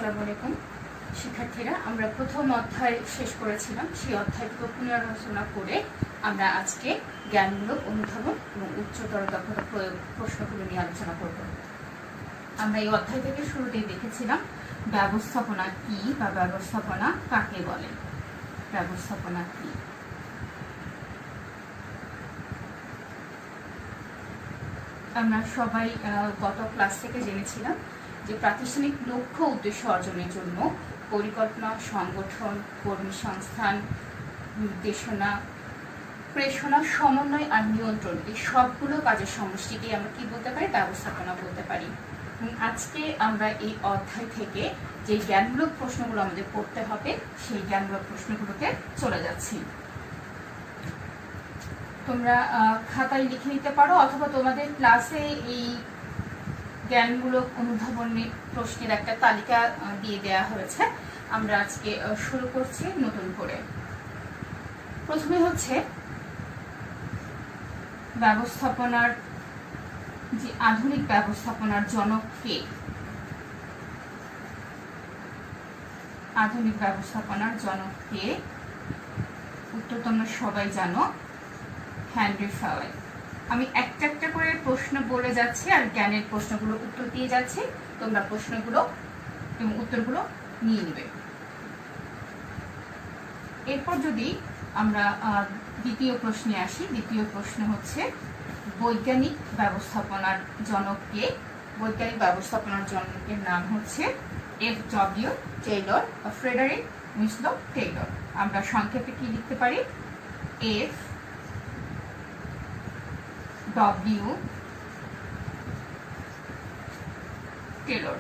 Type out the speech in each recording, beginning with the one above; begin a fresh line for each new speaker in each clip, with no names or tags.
আসসালামু আলাইকুম শিক্ষার্থীরা, আমরা প্রথম অধ্যায় শেষ করেছিলাম। সেই অধ্যায়টিকে পুনরালোচনা করে আমরা আজকে জ্ঞানমূলক অনুধাবন এবং উচ্চতর দক্ষতা প্রয়োগ প্রশ্নগুলো নিয়ে আলোচনা করব। আমরা এই অধ্যায় থেকে শুরুতেই দেখেছিলাম ব্যবস্থাপনা কি বা ব্যবস্থাপনা কাকে বলে। ব্যবস্থাপনা কি? আমরা সবাই গত ক্লাস থেকে জেনেছিলাম যে প্রাতিষ্ঠানিক লক্ষ্য উদ্দেশ্য অর্জনের জন্য পরিকল্পনা, সংগঠন, কর্মী সংস্থান, নির্দেশনা, প্রেষণা, সমন্বয় আর নিয়ন্ত্রণ, এই সবগুলো কাজের সমষ্টিকে আমরা কি বলতে পারি? ব্যবস্থাপনা বলতে পারি। আজকে আমরা এই অধ্যায় থেকে যে জ্ঞানমূলক প্রশ্নগুলো আমাদের পড়তে হবে সেই জ্ঞানমূলক প্রশ্নগুলোতে চলে যাচ্ছি। তোমরা খাতায় লিখে নিতে পারো অথবা তোমাদের ক্লাসে এই জ্ঞানমূলক অনুধাবনের প্রশ্নের একটা তালিকা দিয়ে দেওয়া হয়েছে। আমরা আজকে শুরু করছি নতুন করে। প্রথমে হচ্ছে ব্যবস্থাপনার যে আধুনিক ব্যবস্থাপনার জনক কে? আধুনিক ব্যবস্থাপনার জনক কে? উত্তর তোমরা সবাই জানো, হেনরি ফেলে। আমি একটা একটা করে প্রশ্ন বলে যাচ্ছি আর জ্ঞানের প্রশ্নগুলো উত্তর দিয়ে যাচ্ছি। তোমরা প্রশ্নগুলো এবং উত্তরগুলো নিয়ে নেবে। এরপর যদি আমরা দ্বিতীয় প্রশ্নে আসি, দ্বিতীয় প্রশ্ন হচ্ছে বৈজ্ঞানিক ব্যবস্থাপনার জনক কে? বৈজ্ঞানিক ব্যবস্থাপনার জনকের নাম হচ্ছে F.W. টেইলর বা ফ্রেডারিক উইনস্লো টেইলর। আমরা সংক্ষেপে কি লিখতে পারি? F.W. টেইলর।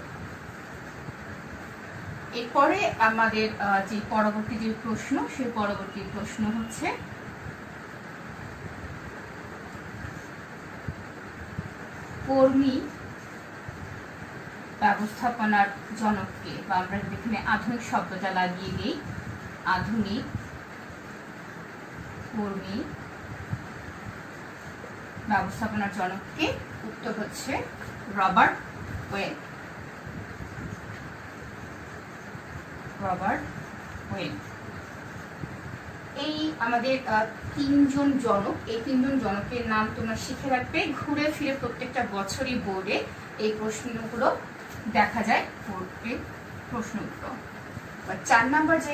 এরপরে আমাদের যে পরবর্তী যে প্রশ্ন, সেই পরবর্তী প্রশ্ন হচ্ছে কর্মী ব্যবস্থাপনার জনক কে? বা আমরা এখানে আধুনিক শব্দটা লাগিয়ে দিই, আধুনিক কর্মী ব্যবস্থাপনার জনক কে? উত্তর হচ্ছে রবার্ট ওয়েন। Robert when. এই আমাদের তিনজন জনক, এই তিনজন জনকের নাম তোমরা শিখে রাখবে। ঘুরে ফিরে প্রত্যেকটা বছরই বোর্ডে এই প্রশ্নগুলো দেখা যায়। প্রশ্নগুলো 4 নম্বর যে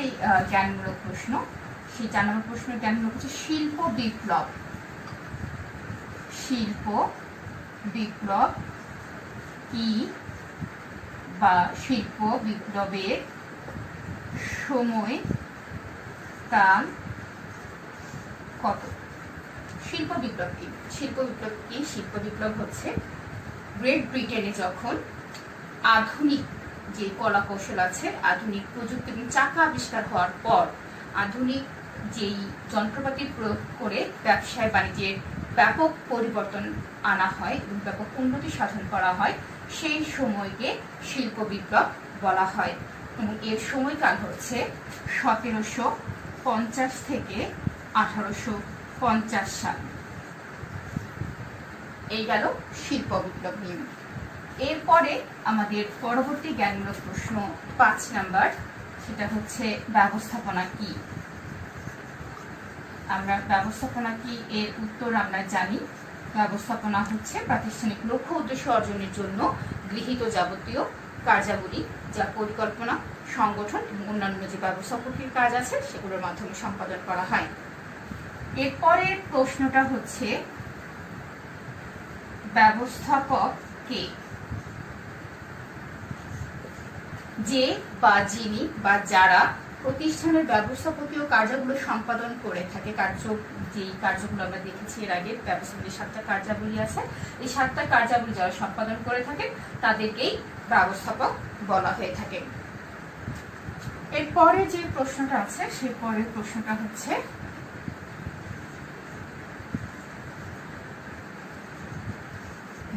জ্ঞানমূলক প্রশ্ন, সেই 4 নম্বর প্রশ্নের জ্ঞানমূলক হচ্ছে শিল্প বিপ্লব। শিল্প বিপ্লব কি বা শিল্প বিপ্লবের সময় কাল কত? শিল্প বিপ্লব কি? শিল্প বিপ্লব কি? শিল্প বিপ্লব হচ্ছে গ্রেট ব্রিটেনে যখন আধুনিক যে কলা কৌশল আছে, আধুনিক প্রযুক্তি এবং চাকা আবিষ্কার হওয়ার পর আধুনিক যেই যন্ত্রপাতি প্রয়োগ করে ব্যবসায় বাণিজ্যের ব্যাপক পরিবর্তন আনা হয় এবং ব্যাপক উন্নতি সাধন করা হয়, সেই সময়কে শিল্প বিপ্লব বলা হয়। এবং এর সময়কাল হচ্ছে 1750 থেকে 1850 সাল। এই গেল শিল্প বিপ্লব নিয়ে। এরপরে আমাদের পরবর্তী জ্ঞানমূলক প্রশ্ন 5 নাম্বার, সেটা হচ্ছে ব্যবস্থাপনা কি? আমরা ব্যবস্থাপনা কি এর উত্তর আমরা জানি। ব্যবস্থাপনা হচ্ছে প্রাতিষ্ঠানিক লক্ষ্য উদ্দেশ্য অর্জনের জন্য গৃহীত যাবতীয় কার্যাবলী, যা পরিকল্পনা, সংগঠন এবং অন্যান্য যে ব্যবস্থাপকির কাজ আছে সেগুলোর মাধ্যমে সম্পাদন করা হয়। এরপরের প্রশ্নটা হচ্ছে ব্যবস্থাপক কে? যে বা যিনি বা যারা প্রতিষ্ঠানের ব্যবস্থাপকীয় কার্যগুলো সম্পাদন করে থাকে। যে কার্যগুলো আমরা দেখেছি এর আগে, ব্যবস্থাপনার 7টা কার্যাবলী আছে, এই 7টা কার্যাবলী যারা সম্পাদন করে থাকে তাদেরকেই ব্যবস্থাপক বলা হয়ে থাকে। এরপরে যে প্রশ্নটা আছে, সেই পরের প্রশ্নটা হচ্ছে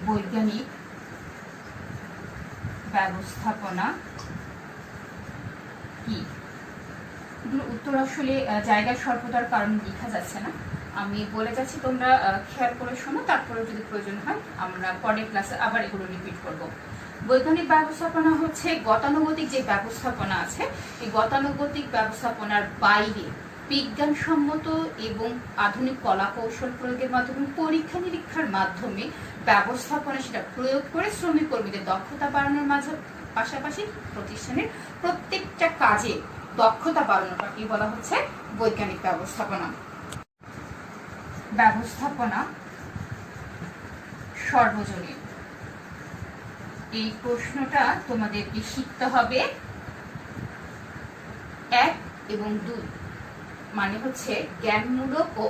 বৈজ্ঞানিক ব্যবস্থাপনা কি? উত্তর আসলে জায়গার স্বল্পতার কারণে লেখা যাচ্ছে না, আমি বলে যাচ্ছি, তোমরা খেয়াল করে শোনো, তারপরে যদি প্রয়োজন হয় আমরা পরের ক্লাসে আবার এগুলো রিপিট করব। বৈজ্ঞানিক ব্যবস্থাপনা হচ্ছে গতানুগতিক যে ব্যবস্থাপনা আছে, এই গতানুগতিক ব্যবস্থাপনার বাইরে বিজ্ঞানসম্মত এবং আধুনিক কলা কৌশল প্রয়োগের মাধ্যমে পরীক্ষা নিরীক্ষার মাধ্যমে ব্যবস্থাপনা সেটা প্রয়োগ করে শ্রমিক কর্মীদের দক্ষতা বাড়ানোর মাঝে পাশাপাশি প্রতিষ্ঠানের প্রত্যেকটা কাজে দক্ষতা বাড়ানোটাকে বলা হচ্ছে বৈজ্ঞানিক ব্যবস্থাপনা। ব্যবস্থাপনা সর্বজনীন, এই প্রশ্নটা তোমাদেরকে শিখতে হবে 1 এবং 2, মানে হচ্ছে জ্ঞানমূলক ও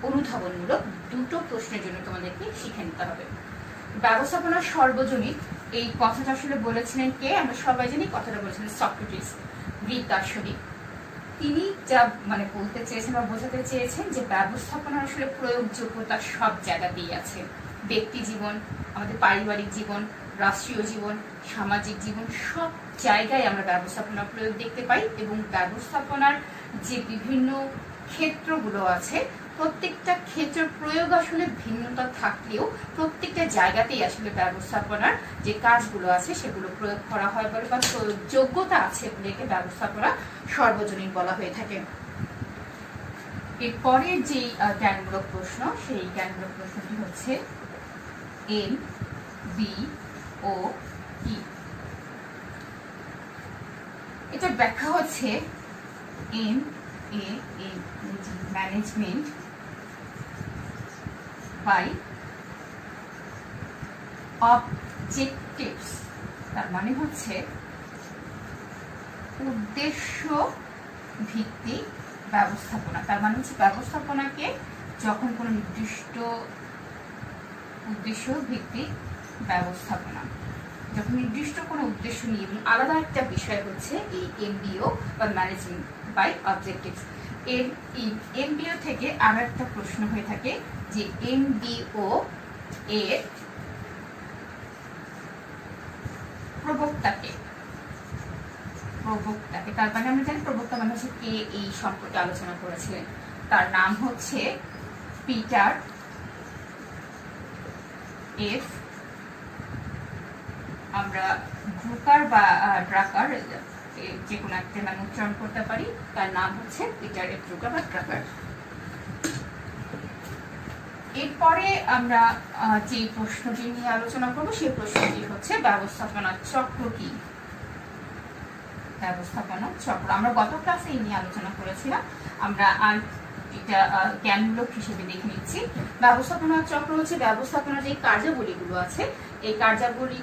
অনুধাবনমূলক দুটো প্রশ্নের জন্য তোমাদেরকে শিখে নিতে হবে। ব্যবস্থাপনা সর্বজনীন এই কথাটা আসলে বলেছিলেন কে? আমরা সবাই জানি কথাটা বলেছিলেন সক্রেটিস, গ্রিক দার্শনিক। তিনি যা মানে বলতে চেয়েছেন বা বোঝাতে চেয়েছেন যে ব্যবস্থাপনার আসলে প্রয়োগযোগ্যতা সব জায়গাতেই আছে। ব্যক্তি জীবন, আমাদের পারিবারিক জীবন, রাষ্ট্রীয় জীবন, সামাজিক জীবন, সব জায়গায় আমরা ব্যবস্থাপনা প্রয়োগ দেখতে পাই। এবং ব্যবস্থাপনার যে বিভিন্ন ক্ষেত্রগুলো আছে, প্রত্যেকটা ক্ষেত্রের প্রয়োগ আসলে ভিন্নতা থাকলেও প্রত্যেকটা জায়গাতেই আসলে ব্যবস্থাপনার যে কাজগুলো আছে সেগুলো প্রয়োগ করা হয় বলে বা যোগ্যতা আছে বলে ব্যবস্থাপনা সর্বজনীন বলা হয়ে থাকে। এরপরের যে জ্ঞানমূলক প্রশ্ন, সেই জ্ঞানমূলক প্রশ্নটি হচ্ছে MBO কি? এটার ব্যাখ্যা হচ্ছে ম্যানেজমেন্ট বাই অবজেক্টিভস। তার মানে হচ্ছে উদ্দেশ্য ভিত্তিক ব্যবস্থাপনা। তার মানে হচ্ছে ব্যবস্থাপনাকে যখন কোনো নির্দিষ্ট উদ্দেশ্য ভিত্তিক ব্যবস্থাপনা, যখন নির্দিষ্ট কোনো উদ্দেশ্য নিয়ে, এবং আলাদা একটা বিষয় হচ্ছে এই MBO বা ম্যানেজমেন্ট বাই অবজেক্টিভস। এর MBO থেকে আর একটা প্রশ্ন হয়ে থাকে যে MBO এর প্রবক্তাকে, তার মানে আমরা জানি প্রবক্তা মানে হচ্ছে কে এই সম্পর্কে আলোচনা করেছিলেন। তার নাম হচ্ছে পিটার এফ, আমরা ড্রুকার বা ড্রাকার যে কোনো একটা নাম উচ্চারণ করতে পারি। তার নাম হচ্ছে পিটার এফ ড্রুকার বা ড্রাকার। এরপরে আমরা যে প্রশ্নটি নিয়ে আলোচনা করবো সেই প্রশ্নটি হচ্ছে ব্যবস্থাপনা চক্র কি? ব্যবস্থাপনা চক্র আমরা গত ক্লাসে এই নিয়ে আলোচনা করেছিলাম, আমরা আর এটা জ্ঞানমূলক হিসেবে দেখে নিচ্ছি। ব্যবস্থাপনা চক্র হচ্ছে ব্যবস্থাপনার যে কার্যাবলীগুলো আছে, এই কার্যাবলী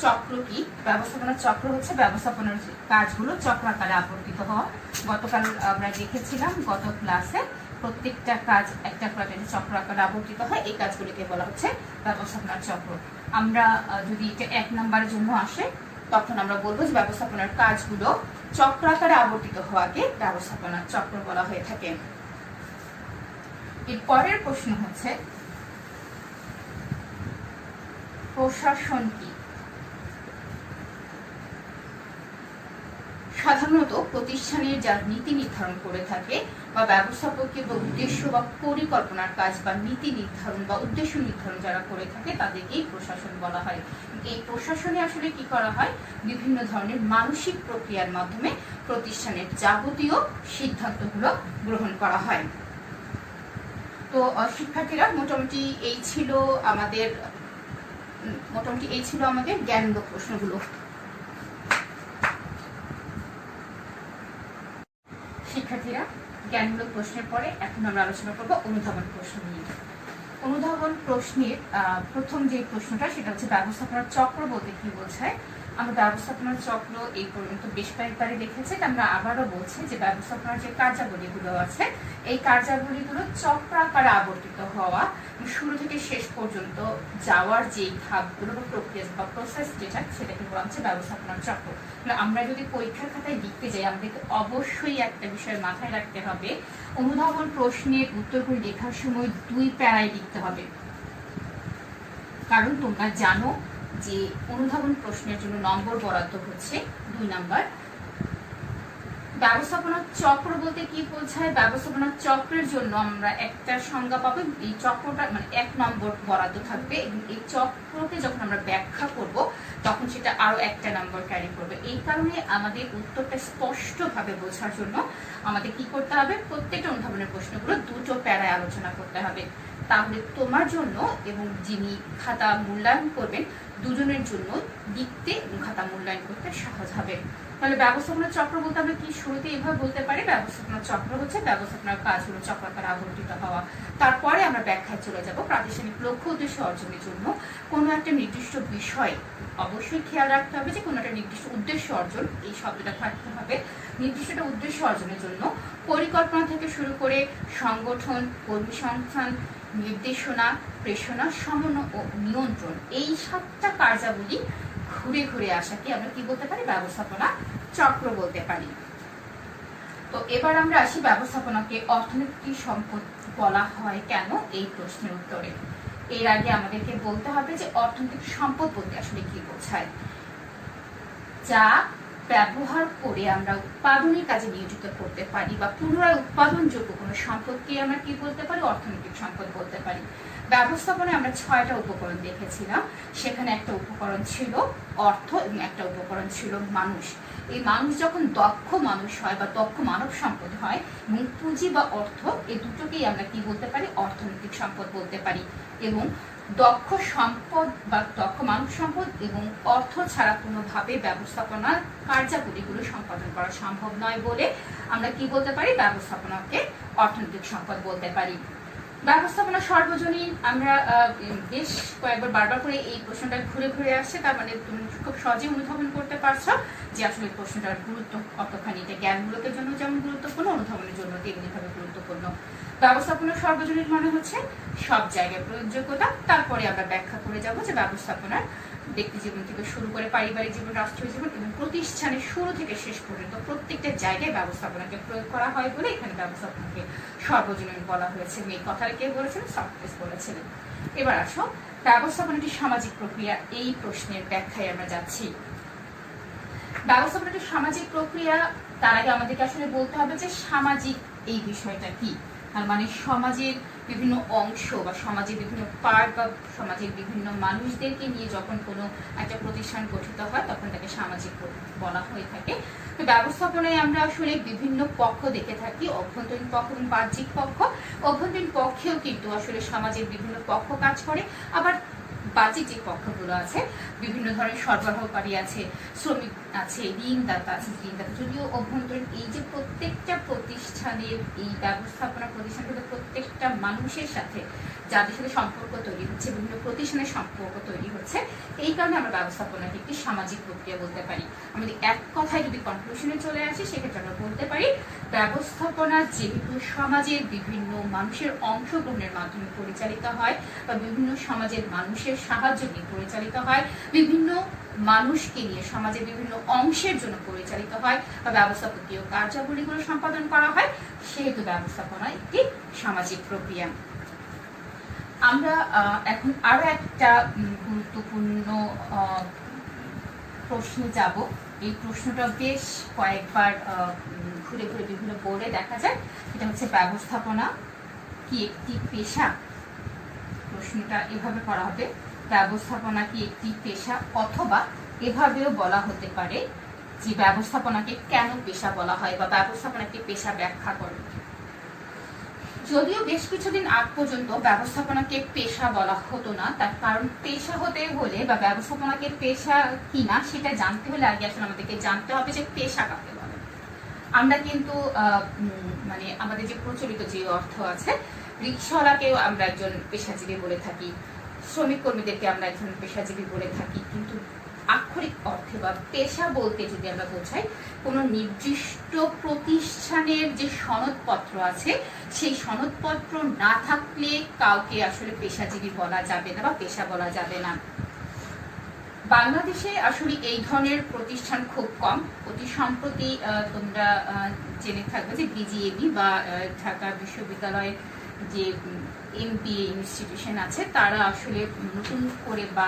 চক্র কি? ব্যবস্থাপনা চক্র হচ্ছে ব্যবস্থাপনার কাজগুলো চক্রাকারে আবর্তিত হওয়া। গতকাল আমরা দেখেছিলাম গত ক্লাসে প্রত্যেকটা কাজ একটা চক্রাকারে আবর্তিত হয়, এই কাজগুলিকে বলা হচ্ছে ব্যবস্থাপনার চক্র। আমরা যদি এটা 1 নম্বরের জন্য আসে তখন আমরা বলবো যে ব্যবস্থাপনার কাজগুলো চক্রাকারে আবর্তিত হওয়াকে ব্যবস্থাপনার চক্র বলা হয়ে থাকে। এর পরের প্রশ্ন হচ্ছে প্রশাসন কি? সাধারণত প্রতিষ্ঠানের যারা নীতি নির্ধারণ করে থাকে বা ব্যবস্থাপকের উদ্দেশ্য বা পরিকল্পনার কাজ বা নীতি নির্ধারণ বা উদ্দেশ্য নির্ধারণ যারা করে থাকে তাদেরকেই প্রশাসন বলা হয়। এই প্রশাসনে আসলে কি করা হয়? বিভিন্ন ধরনের মানসিক প্রক্রিয়ার মাধ্যমে প্রতিষ্ঠানের যাবতীয় সিদ্ধান্তগুলো গ্রহণ করা হয়। তো শিক্ষার্থীরা মোটামুটি এই ছিল আমাদের জ্ঞানমূলক প্রশ্নগুলো। শিক্ষার্থীরা, জ্ঞানমূলক প্রশ্নের পরে এখন আমরা আলোচনা করবো অনুধাবন প্রশ্ন নিয়ে। অনুধাবন প্রশ্নের প্রথম যে প্রশ্নটা সেটা হচ্ছে ব্যবস্থাপনার চক্র বলতে কি বোঝায়। আমরা ব্যবস্থাপনার চক্র এই পর্যন্ত বেশ কয়েকবারই দেখেছি, আমরা আবারও বলছি যে ব্যবস্থাপনার যে কার্যাবলীগুলো আছে এই কার্যাবলীগুলো চক্রাকারে আবর্তিত হওয়া, শুরু থেকে শেষ পর্যন্ত যাওয়ার যে ধাপগুলো বা প্রক্রিয়া বা প্রসেস যেটা সেটাকে বলা হচ্ছে ব্যবস্থাপনার চক্র। আমরা যদি পরীক্ষার খাতায় লিখতে যাই আমাদেরকে অবশ্যই একটা বিষয় মাথায় রাখতে হবে, অনুধাবন প্রশ্নের উত্তরগুলো লেখার সময় 2 প্যারায় লিখতে হবে। কারণ তোমরা জানো যে অনুধাবন প্রশ্নের জন্য নম্বর বরাদ্দ হচ্ছে 2 নাম্বার। ব্যবস্থাপনা চক্র বলতে কি বোঝায়? ব্যবস্থাপনা চক্রের জন্য আমরা একটা সংজ্ঞা পাবো। এই চক্রটা মানে 1 নম্বর বরাদ্দ থাকবে এবং এই চক্রকে যখন আমরা ব্যাখ্যা করব তখন সেটা আরো একটা নম্বর ক্যারি করবে। এই কারণে আমাদের উত্তরটা স্পষ্টভাবে বোঝার জন্য আমাদের কি করতে হবে, প্রত্যেকটা অনুধাবনের প্রশ্নগুলো দুটো প্যারায় আলোচনা করতে হবে। তাহলে তোমার জন্য এবং যিনি খাতা মূল্যায়ন করবেন দুজনের জন্য লিখতে এবং খাতা মূল্যায়ন করতে সহজ হবে। তাহলে ব্যবস্থাপনা চক্র বলতে আমরা কি শুরুতে এভাবে বলতে পারি, ব্যবস্থাপনা চক্র হচ্ছে ব্যবস্থাপনার কাজ হলো চক্রাকারে আবর্তিত হওয়া। তারপরে আমরা ব্যাখ্যায় চলে যাব। প্রাতিষ্ঠানিক লক্ষ্য উদ্দেশ্য অর্জনের জন্য কোনো একটা নির্দিষ্ট বিষয় অবশ্যই খেয়াল রাখতে হবে যে কোনো একটা নির্দিষ্ট উদ্দেশ্য অর্জন, এই শব্দটা থাকতে হবে। নির্দিষ্ট একটা উদ্দেশ্য অর্জনের জন্য পরিকল্পনা থেকে শুরু করে সংগঠন, কর্মী সংস্থান, নির্দেশনা, প্রেষণা, সমন্বয় ও নিয়ন্ত্রণ, এই 7টা কার্যাবলী ঘুরে ঘুরে আসাকে আমরা কি বলতে পারি, ব্যবস্থাপনা চক্র বলতে পারি। তো এবার আমরা আসি ব্যবস্থাপনাকে অর্থনৈতিক সম্পদ বলা হয় কেন, এই প্রশ্নের উত্তরে। এর আগে আমাদেরকে বলতে হবে যে অর্থনৈতিক সম্পদ বলতে আসলে কি বোঝায়। যা ব্যবহার করে আমরা উৎপাদনের কাজে নিয়োজিত করতে পারি বা পুনরায় উৎপাদনযোগ্য কোনো সম্পদকে আমরা কি বলতে পারি, অর্থনৈতিক সম্পদ বলতে পারি। ব্যবস্থাপনায় আমরা 6টা উপকরণ দেখেছিলাম। সেখানে একটা উপকরণ ছিল অর্থ এবং একটা উপকরণ ছিল মানুষ। এই মানুষ যখন দক্ষ মানুষ হয় বা দক্ষ মানব সম্পদ হয় এবং পুঁজি বা অর্থ, এই দুটোকেই আমরা কি বলতে পারি, অর্থনৈতিক সম্পদ বলতে পারি। এবং দক্ষ সম্পদ বা দক্ষ মানব সম্পদ এবং অর্থ ছাড়া কোনোভাবে ব্যবস্থাপনার কার্যাবলীগুলো সম্পাদন করা সম্ভব নয় বলে আমরা কি বলতে পারি, ব্যবস্থাপনাকে অর্থনৈতিক সম্পদ বলতে পারি। ব্যবস্থাপনা সর্বজনীন, আমরা বেশ কয়েকবার বারবার করে এই প্রশ্নটা ঘুরে ঘুরে আসছে, তার মানে তুমি খুব সহজে অনুধাবন করতে পারছো যে আসলে প্রশ্নটার গুরুত্ব কতখানি। এটা জ্ঞানমূলকের জন্য যেমন গুরুত্বপূর্ণ, অনুধাবনের জন্য তেমনিভাবে গুরুত্বপূর্ণ। ব্যবস্থাপনা সর্বজনীন মানে হচ্ছে সব জায়গায় প্রয়োগযোগ্যতা। তারপরে আমরা ব্যাখ্যা করে যাব যে ব্যবস্থাপনার ব্যক্তি জীবন থেকে শুরু করে পারিবারিক জীবন, রাষ্ট্রীয় জীবন এবং প্রতিষ্ঠানের শুরু থেকে শেষ পর্যন্ত প্রত্যেকটা জায়গায় ব্যবস্থাপনাকে প্রয়োগ করা হয় বলে এখানে ব্যবস্থাপনাকে সর্বজনীন বলা হয়েছে। এই কথাটা কে বলেছিলেন, সক্রেটিস বলেছিলেন। এবার আসো ব্যবস্থাপনা একটি সামাজিক প্রক্রিয়া, এই প্রশ্নের ব্যাখ্যায় আমরা যাচ্ছি। ব্যবস্থাপনা একটি সামাজিক প্রক্রিয়া, তার আগে আমাদেরকে আসলে বলতে হবে যে সামাজিক এই বিষয়টা কি। তার মানে সমাজের বিভিন্ন অংশ বা সমাজের বিভিন্ন পার্ট বা সমাজের বিভিন্ন মানুষদেরকে নিয়ে যখন কোনো একটা প্রতিষ্ঠান গঠিত হয় তখন তাকে সামাজিক বলা হয়ে থাকে। তো ব্যবস্থাপনায় আমরা আসলে বিভিন্ন পক্ষ দেখে থাকি, অভ্যন্তরীণ পক্ষ এবং বাহ্যিক পক্ষ। অভ্যন্তরীণ পক্ষেও কিন্তু আসলে সমাজের বিভিন্ন পক্ষ কাজ করে, আবার বাহ্যিক যে পক্ষগুলো আছে, বিভিন্ন ধরনের সরবরাহকারী আছে, শ্রমিক আছে, ঋণদাতা আছে, ঋণদাতা যদিও অভ্যন্তরীণ। এই যে প্রত্যেকটা প্রতিষ্ঠানের, এই ব্যবস্থাপনা প্রতিষ্ঠানগুলো প্রত্যেকটা মানুষের সাথে যাদের সাথে সম্পর্ক তৈরি হচ্ছে, বিভিন্ন প্রতিষ্ঠানের সম্পর্ক তৈরি হচ্ছে, এই কারণে আমরা ব্যবস্থাপনাকে একটি সামাজিক প্রক্রিয়া বলতে পারি। আমাদের এক কথায় যদি কনক্লুশনে চলে আসি সেক্ষেত্রে আমরা বলতে পারি ব্যবস্থাপনা যেহেতু সমাজের বিভিন্ন মানুষের অংশগ্রহণের মাধ্যমে পরিচালিত হয় বা বিভিন্ন সমাজের মানুষের সাহায্য নিয়ে পরিচালিত হয়, বিভিন্ন মানুষকে নিয়ে সমাজের বিভিন্ন অংশের জন্য পরিচালিত হয় বা ব্যবস্থাপকীয় কার্যাবলীগুলো সম্পাদন করা হয়, সেহেতু ব্যবস্থাপনা একটি সামাজিক প্রক্রিয়া। আমরা এখন আরো একটা গুরুত্বপূর্ণ প্রশ্নে যাব। এই প্রশ্নটা বেশ কয়েকবার ঘুরে ঘুরে বিভিন্ন বোর্ডে দেখা যায়। এটা হচ্ছে ব্যবস্থাপনা কি একটি পেশা? প্রশ্নটা এভাবে করা হবে, ব্যবস্থাপনা কি একটি পেশা? অথবা এভাবেও বলা হতে পারে যে ব্যবস্থাপনাকে কেন পেশা বলা হয় বা ব্যবস্থাপনা একটি পেশা ব্যাখ্যা করে। যদিও বেশ কিছুদিন আগ পর্যন্ত ব্যবস্থাপনাকে পেশা বলা হতো না, তার কারণ পেশা হতে হলে বা ব্যবস্থাপনাকে পেশা কিনা সেটা জানতে হলে আগে আসলে আমাদেরকে জানতে হবে যে পেশা কাকে বলে। আমরা কিন্তু মানে আমাদের যে প্রচলিত যে অর্থ আছে, রিক্সাওয়ালাকেও আমরা একজন পেশাজীবী বলে থাকি, শ্রমিক কর্মীদেরকে আমরা একজন পেশাজীবী বলে থাকি, কিন্তু আক্ষরিক অর্থে বা পেশা বলতে যদি আমরা বোঝাই কোনো নির্দিষ্ট প্রতিষ্ঠানের যে সনদপত্র আছে সেই সনদপত্র না থাকলে কাউকে আসলে পেশাজীবী বলা যাবে না বা পেশা বলা যাবে না। বাংলাদেশে আসলে এই ধরনের প্রতিষ্ঠান খুব কম। অতি সম্প্রতি তোমরা জেনে থাকবে যে বিজিএবি বা ঢাকা বিশ্ববিদ্যালয়ের যে MBA ইনস্টিটিউশন আছে তারা আসলে নতুন করে বা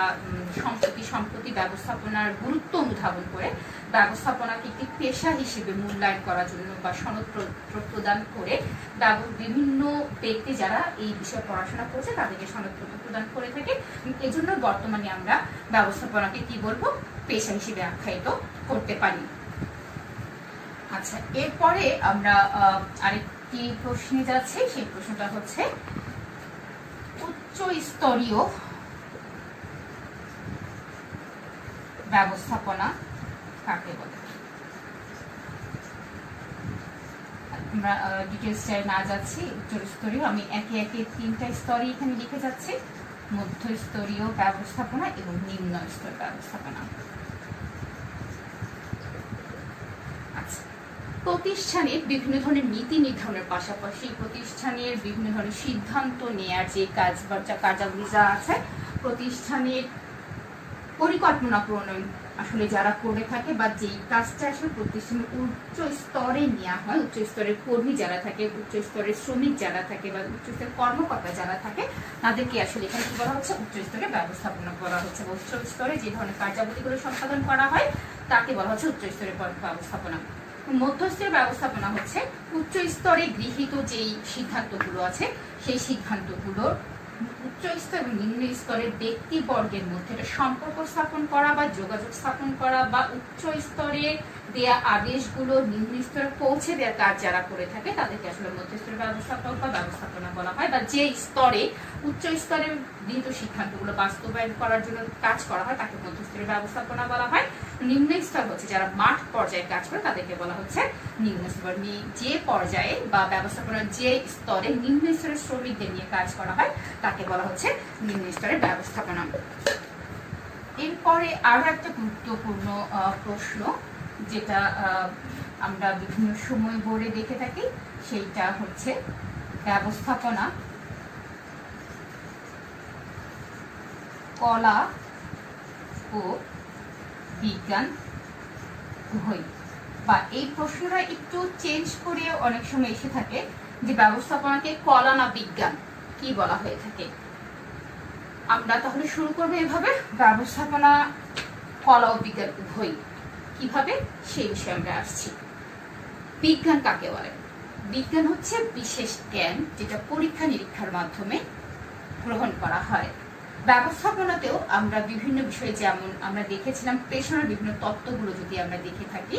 সম্প্রতি ব্যবস্থাপনার গুরুত্ব অনুধাবন করে ব্যবস্থাপনাকে একটি পেশা হিসেবে মূল্যায়ন করার জন্য বা সনদ প্রদান করে বিভিন্ন ব্যক্তি যারা এই বিষয়ে পড়াশোনা করছে তাদেরকে সনদ প্রদান করে থাকে। এজন্য বর্তমানে আমরা ব্যবস্থাপনাকে কি বলবো, পেশা হিসেবে আখ্যায়িত করতে পারি। আচ্ছা, এরপরে আমরা আরেকটি প্রশ্নে যাচ্ছি। সেই প্রশ্নটা হচ্ছে উচ্চ স্তরীয় ব্যবস্থাপনা কাকে বলে? আমরা ডিটেলসে না যাচ্ছি। উচ্চ স্তরীয় আমি একে একে 3টা স্তরই এখানে লিখে যাচ্ছি, মধ্যস্তরীয় ব্যবস্থাপনা এবং নিম্ন স্তর ব্যবস্থাপনা। আচ্ছা, প্রতিষ্ঠানের বিভিন্ন ধরনের নীতি নির্ধারণের পাশাপাশি প্রতিষ্ঠানের বিভিন্ন ধরনের সিদ্ধান্ত নেয়ার যে কার্যাবলী যা আছে, প্রতিষ্ঠানের পরিকল্পনা প্রণয়ন আসলে যারা করে থাকে বা যেই কাজটা আসলে প্রতিষ্ঠানের উচ্চ স্তরে নেওয়া হয়, উচ্চ স্তরের কর্মী যারা থাকে, উচ্চ স্তরের শ্রমিক যারা থাকে বা উচ্চ স্তরের কর্মকর্তা যারা থাকে, তাদেরকে আসলে এখানে কি বলা হচ্ছে, উচ্চ স্তরে ব্যবস্থাপনা করা হচ্ছে। উচ্চ স্তরে যে ধরনের কার্যাবলীগুলো সম্পাদন করা হয় তাকে বলা হচ্ছে উচ্চ স্তরের ব্যবস্থাপনা। মধ্যস্তরের ব্যবস্থাপনা হচ্ছে উচ্চ স্তরে গৃহীত যেই সিদ্ধান্তগুলো আছে সেই সিদ্ধান্তগুলোর উচ্চ স্তর এবং নিম্ন স্তরের ব্যক্তিবর্গের মধ্যে একটা সম্পর্ক স্থাপন করা বা যোগাযোগ স্থাপন করা বা উচ্চ স্তরে দেয়া আদেশগুলো নিম্ন স্তরে পৌঁছে দেওয়ার কাজ যারা করে থাকে তাদেরকে আসলে মধ্যস্তরের ব্যবস্থাপক বা ব্যবস্থাপনা বলা হয়। বা যে স্তরে উচ্চ স্তরে গৃহীত সিদ্ধান্তগুলো বাস্তবায়ন করার জন্য কাজ করা হয় তাকে মধ্যস্তরের ব্যবস্থাপনা বলা হয়। নিম্ন স্তর হচ্ছে যারা মাঠ পর্যায়ে কাজ করে তাদেরকে বলা হচ্ছে নিম্ন স্তর। যে পর্যায়ে বা ব্যবস্থাপনার যে স্তরে নিম্ন স্তরের শ্রমিকদের নিয়ে কাজ করা হয় তাকে বলা হচ্ছে নিম্ন স্তরের ব্যবস্থাপনা। এরপরে আরো একটা গুরুত্বপূর্ণ প্রশ্ন যেটা আমরা বিভিন্ন সময় বোর্ডে দেখে থাকি, সেইটা হচ্ছে ব্যবস্থাপনা কলা ও বিজ্ঞান উভয়। বা এই প্রশ্নটা একটু চেঞ্জ করে অনেক সময় এসে থাকে যে ব্যবস্থাপনাকে কলা না বিজ্ঞান কি বলা হয়ে থাকে। আমরা তাহলে শুরু করবো এভাবে, ব্যবস্থাপনা কলা ও বিজ্ঞান উভয়। কিভাবে সেই বিষয়ে আমরা আসছি। বিজ্ঞান কাকে বলে? বিজ্ঞান হচ্ছে বিশেষ জ্ঞান যেটা পরীক্ষা নিরীক্ষার মাধ্যমে গ্রহণ করা হয়। ব্যবস্থাপনাতেও আমরা বিভিন্ন বিষয়ে, যেমন আমরা দেখেছিলাম পেশার বিভিন্ন তত্ত্বগুলো যদি আমরা দেখে থাকি,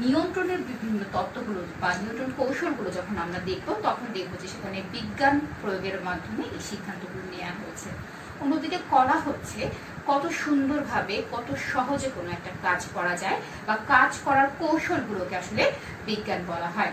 নিয়ন্ত্রণের বিভিন্ন তত্ত্বগুলো বা নিয়ন্ত্রণ কৌশলগুলো যখন আমরা দেখবো তখন দেখবো যে সেখানে বিজ্ঞান প্রয়োগের মাধ্যমে এই সিদ্ধান্তগুলো নেওয়া হয়েছে। অন্যদিকে কলা হচ্ছে কত সুন্দরভাবে কত সহজে কোনো একটা কাজ করা যায় বা কাজ করার কৌশলগুলোকে আসলে বিজ্ঞান বলা হয়,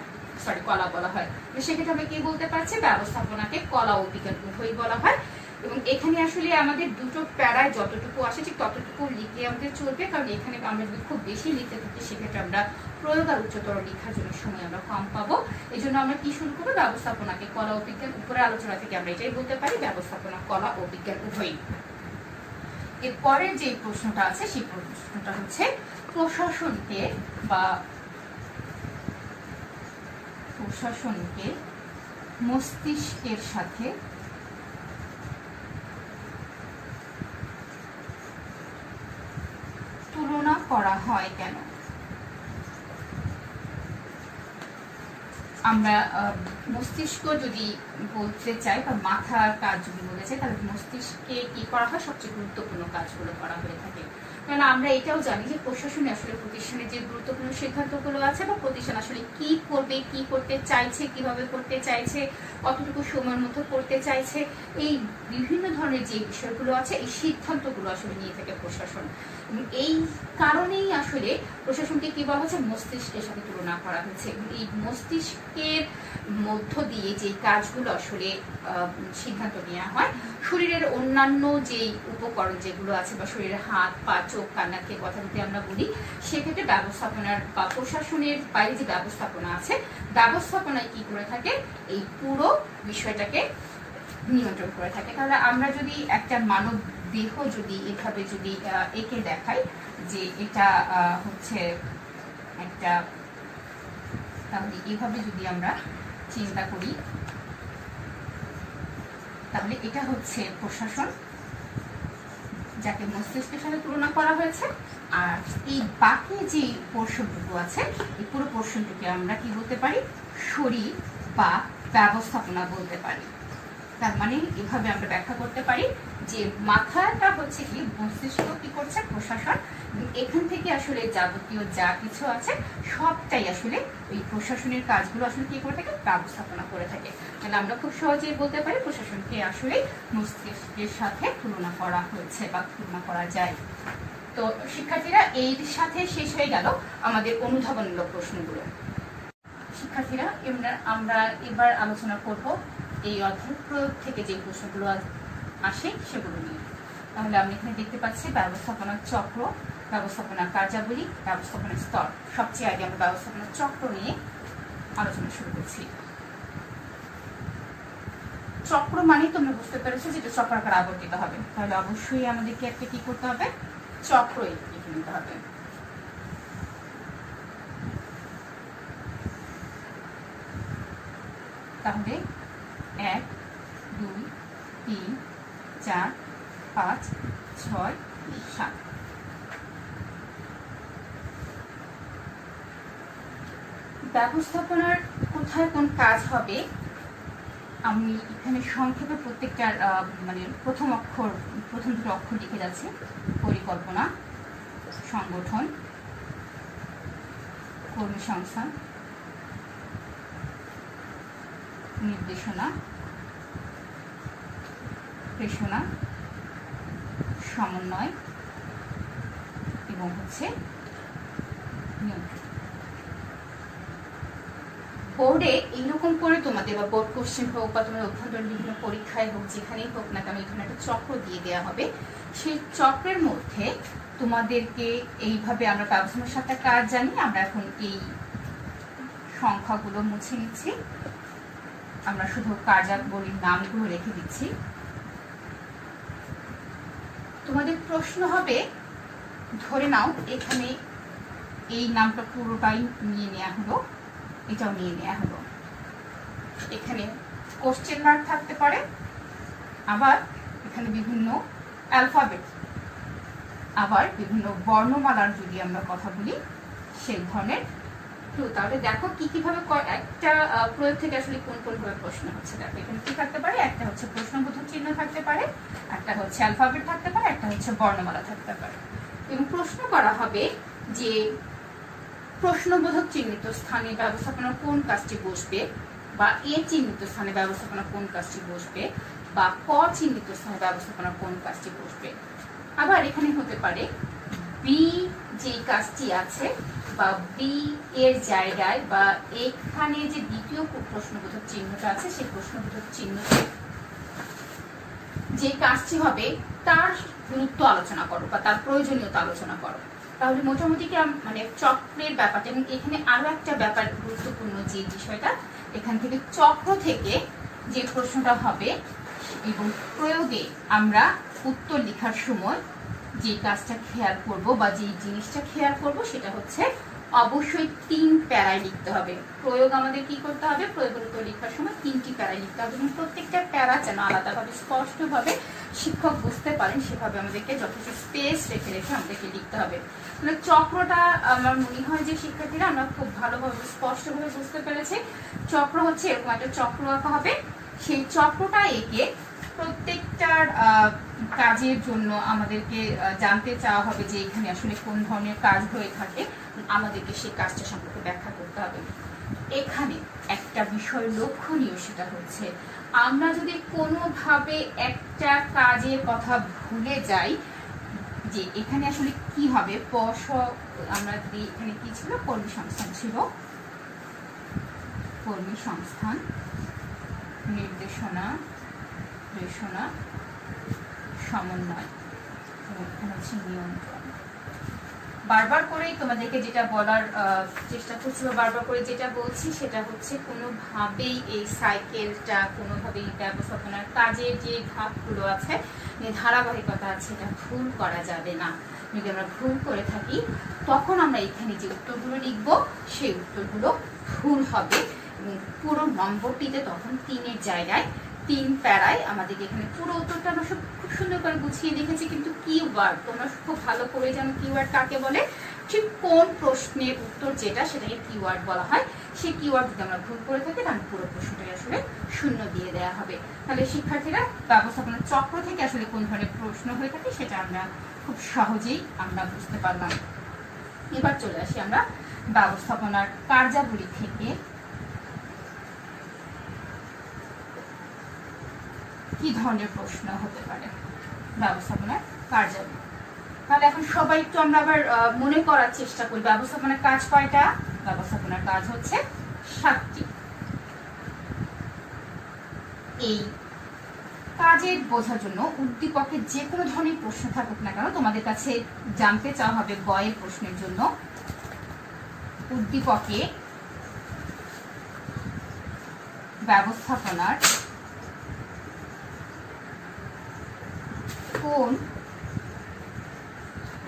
কলা বলা হয়। সেক্ষেত্রে আমরা কি বলতে পারছি, ব্যবস্থাপনাকে কলা ও বিজ্ঞান উভয় বলা হয়। এবং এখানে আসলে আমাদের দুটো প্যারায় যতটুকু আসে ঠিক ততটুকু লিখলে আমাদের চলবে, কারণ এখানে আমরা যদি খুব বেশি লিখতে থাকি সেক্ষেত্রে আমরা প্রয়োগ আর উচ্চতর লেখার জন্য সময় আমরা কম পাবো। এই জন্য আমরা কি শুরু করবো, ব্যবস্থাপনাকে কলা ও বিজ্ঞান, উপরে আলোচনা থেকে আমরা এটাই বলতে পারি ব্যবস্থাপনা কলা ও বিজ্ঞান উভয়ই। এর পরের যে প্রশ্নটা আছে সেই প্রশ্নটা হচ্ছে প্রশাসনকে মস্তিষ্কের সাথে তুলনা করা হয় কেন? আমরা মস্তিষ্ক যদি বলতে চাই বা মাথার কাজ যদি বলতে চাই তাহলে মস্তিষ্কে কি করা হয়, সবচেয়ে গুরুত্বপূর্ণ কাজগুলো করা হয়ে থাকে। কারণ আমরা এটাও জানি যে প্রশাসনে আসলে প্রতিষ্ঠানের যে গুরুত্বপূর্ণ সিদ্ধান্তগুলো আছে বা প্রতিষ্ঠান আসলে কি করবে, কি করতে চাইছে, কিভাবে করতে চাইছে, কতটুকু সময়ের মধ্যে করতে চাইছে, এই বিভিন্ন ধরনের যে বিষয়গুলো আছে এই সিদ্ধান্তগুলো আসলে নিয়ে থাকে প্রশাসন। এই কারণেই আসলে প্রশাসনকে কি বলা হচ্ছে, মস্তিষ্কের সাথে তুলনা করা হয়েছে। এই মস্তিষ্কের মধ্য দিয়ে যে কাজগুলো আসলে সিদ্ধান্ত নেওয়া হয়, শরীরের অন্যান্য যেই উপকরণ যেগুলো আছে বা শরীরের হাত পা চোখ কান্নাকে কথা যদি আমরা বলি, সেক্ষেত্রে ব্যবস্থাপনার বা প্রশাসনের বাইরে যে ব্যবস্থাপনা আছে, ব্যবস্থাপনায় কি করে থাকে, এই পুরো বিষয়টাকে নিয়ন্ত্রণ করে থাকে। তাহলে আমরা যদি একটা মানব দেহ যদি এভাবে যদি একে দেখাই যে এটা হচ্ছে একটা, তাহলে এভাবে যদি আমরা চিন্তা করি তাহলে এটা হচ্ছে প্রশাসন, যাকে মস্তিষ্কের সাথে তুলনা করা হয়েছে। আর এই বাকি যে পোর্শনটুকু আছে, এই পুরো পোর্শনটুকে আমরা কি বলতে পারি? শরীর বা ব্যবস্থাপনা বলতে পারি। তার মানে এভাবে আমরা ব্যাখ্যা করতে পারি যে মাথাটা হচ্ছে কি, মস্তিষ্ক কি করছে? প্রশাসন। এখান থেকে আসলে যাবতীয় যা কিছু আছে সবটাই আসলে ওই প্রশাসনের কাজগুলো আসলে কি করে থাকে? ব্যবস্থাপনা করে থাকে। তাহলে আমরা খুব সহজেই বলতে পারি প্রশাসনকে আসলে মস্তিষ্কের সাথে তুলনা করা হয়েছে বা তুলনা করা যায়। তো শিক্ষার্থীরা, এর সাথে শেষ হয়ে গেল আমাদের অনুধাবনমূলক প্রশ্নগুলো। শিক্ষার্থীরা, আমরা এবার আলোচনা করব এই অধ্যায় প্রয়োগ থেকে যে প্রশ্নগুলো আসে সেগুলো নিয়ে। তাহলে আমি এখানে দেখতে পাচ্ছি ব্যবস্থাপনা চক্র, ব্যবস্থাপনা কার্যাবলী, ব্যবস্থাপনা স্তর। সবচেয়ে আগে আমরা ব্যবস্থাপনা চক্র নিয়ে আলোচনা শুরু করছি। চক্র মানে তোমরা বুঝতে পেরেছো যেটা চক্রাকার আবর্তিত হবে, তাহলে অবশ্যই আমাদেরকে একটা কি করতে হবে? চক্র লিখে নিতে হবে। তাহলে 1 2 3 4 5 6 7। ব্যবস্থাপনার কোথায় কোন কাজ হবে আমি এখানে সংক্ষেপে প্রত্যেকটার মানে প্রথম দুটো অক্ষর লিখে যাচ্ছি। পরিকল্পনা, সংগঠন, কর্মসংস্থান, নির্দেশনা, প্রেষণা, সমন্বয় এবং হচ্ছে নিয়ন্ত্রণ। বোর্ডে এইরকম করে তোমাদের বা বোর্ড কোশ্চেন হোক বা তোমাদের অভ্যন্তরীণ বিভিন্ন পরীক্ষায় হোক, যেখানেই হোক না কেন, এখানে একটা চক্র দিয়ে দেওয়া হবে। সেই চক্রের মধ্যে তোমাদেরকে এইভাবে আমরা ব্যবস্থাপনার সাথে কাজ জানি। আমরা এখন এই সংখ্যাগুলো মুছে নিচ্ছি, আমরা শুধু কার্যাবলীর নামগুলো রেখে দিচ্ছি। তোমাদের প্রশ্ন হবে, ধরে নাও এখানে এই নামটা পুরোটাই নিয়ে নেওয়া হলো, এটাও নিয়ে নেওয়া হলো। এখানে কোশ্চেন মার্ক থাকতে পারে, আবার এখানে বিভিন্ন অ্যালফাবেট, আবার বিভিন্ন বর্ণমালার যদি আমরা কথা বলি সেই ধরনের। তো তাহলে দেখো কিভাবে একটা প্রয়োগ থেকে আসলে কোন কোন ভাবে প্রশ্ন হচ্ছে। দেখো এখানে কি থাকতে পারে? একটা হচ্ছে প্রশ্নবোধক চিহ্ন থাকতে পারে, একটা হচ্ছে অ্যালফাবেট থাকতে পারে, একটা হচ্ছে বর্ণমালা থাকতে পারে। এবং প্রশ্ন করা হবে যে প্রশ্নবোধক চিহ্নিত স্থানে ব্যবস্থাপনা কোন কাজটি বসবে, বা এ চিহ্নিত স্থানে ব্যবস্থাপনা কোন কাজটি বসবে, বা ক চিহ্নিত স্থানে ব্যবস্থাপনা কোন কাজটি বসবে। আবার এখানে হতে পারে বি যে কাজটি আছে বা বি এর জায়গায় বা এখানে যে দ্বিতীয় প্রশ্নবোধক চিহ্নটা আছে সেই প্রশ্নবোধক চিহ্নতে যে কাজটি হবে তার গুরুত্ব আলোচনা করো বা তার প্রয়োজনীয়তা আলোচনা করো। তাহলে মোটামুটি মানে চক্রের ব্যাপারটা। এবং এখানে আরো একটা ব্যাপার গুরুত্বপূর্ণ যে বিষয়টা, এখান থেকে চক্র থেকে যে প্রশ্নটা হবে এবং প্রয়োগে আমরা উত্তর লেখার সময় যে কাজটা খেয়াল করব বা যে জিনিসটা খেয়াল করব সেটা হচ্ছে অবশ্যই 3 প্যারায় লিখতে হবে। প্রয়োগ আমাদের কি করতে হবে? প্রয়োগের উত্তর লেখার সময় 3টি প্যারায় লিখতে হবে এবং প্রত্যেকটা প্যারা যেন আলাদাভাবে স্পষ্টভাবে শিক্ষক বুঝতে পারেন সেভাবে আমাদেরকে যথেষ্ট স্পেস রেখে রেখে আমাদেরকে লিখতে হবে। মানে চক্রটা আমার মনে হয় যে শিক্ষার্থীরা আমরা খুব ভালোভাবে স্পষ্টভাবে বুঝতে পেরেছি। চক্র হচ্ছে এরকম একটা চক্র আঁকা হবে, সেই চক্রটা এঁকে প্রত্যেকটার কাজের জন্য আমাদেরকে জানতে চাওয়া হবে যে এখানে আসলে কোন ধরনের কাজ হয়ে থাকে, আমাদেরকে সেই কাজটা সম্পর্কে ব্যাখ্যা করতে হবে। এখানে একটা বিষয় লক্ষণীয়, সেটা হচ্ছে আমরা যদি কোনোভাবে একটা কাজের কথা ভুলে যাই যে এখানে আসলে কি হবে, আমরা যদি এখানে কি ছিল, কর্মী সংস্থান ছিল, কর্মী সংস্থান, নির্দেশনা, প্রেষণা, সমন্বয় এবং এখানে হচ্ছে নিয়ন্ত্রণ। বারবার করেই তোমাদেরকে যেটা বলার চেষ্টা করছি বা বারবার করে যেটা বলছি সেটা হচ্ছে কোনোভাবেই এই সাইকেলটা, কোনোভাবেই ব্যবস্থাপনার কাজের যে ধাপগুলো আছে, যে ধারাবাহিকতা আছে, এটা ভুল করা যাবে না। যদি আমরা ভুল করে থাকি তখন আমরা এখানে যে উত্তরগুলো লিখব সেই উত্তরগুলো ভুল হবে এবং পুরো নম্বরটিতে তখন 3-এর জায়গায় 3 প্যারায় আমাদেরকে এখানে পুরো উত্তরটা আমরা সব খুব সুন্দর করে গুছিয়ে লিখেছি, কিন্তু কিওয়ার্ড তোমরা খুব ভালো করে জানো কিওয়ার্ড কাকে বলে। ঠিক কোন প্রশ্নের উত্তর যেটা সেটাকে কিওয়ার্ড বলা হয়, সেই কিওয়ার্ড যদি আমরা ভুল করে থাকি তাহলে পুরো প্রশ্নটাই আসলে শূন্য দিয়ে দেওয়া হবে। তাহলে শিক্ষার্থীরা ব্যবস্থাপনা চক্র থেকে আসলে কোন ধরনের প্রশ্ন হয়ে থাকে সেটা আমরা খুব সহজেই আমরা বুঝতে পারলাম। এবার চলে আসি আমরা ব্যবস্থাপনার কার্যাবলী থেকে কি ধরনের প্রশ্ন হতে পারে ব্যবস্থাপনার কার্যাবলী। তাহলে এখন সবাই একটু আমরা আবার মনে করার চেষ্টা করি, ব্যবস্থাপনার কাজ কয়টা? ব্যবস্থাপনার কাজ হচ্ছে 7টি। এই কাজের বোঝার জন্য উদ্দীপকের যে কোনো ধরনের প্রশ্ন থাকুক না কেন তোমাদের কাছে জানতে চাওয়া হবে গয়ের প্রশ্নের জন্য উদ্দীপকে ব্যবস্থাপনার কোন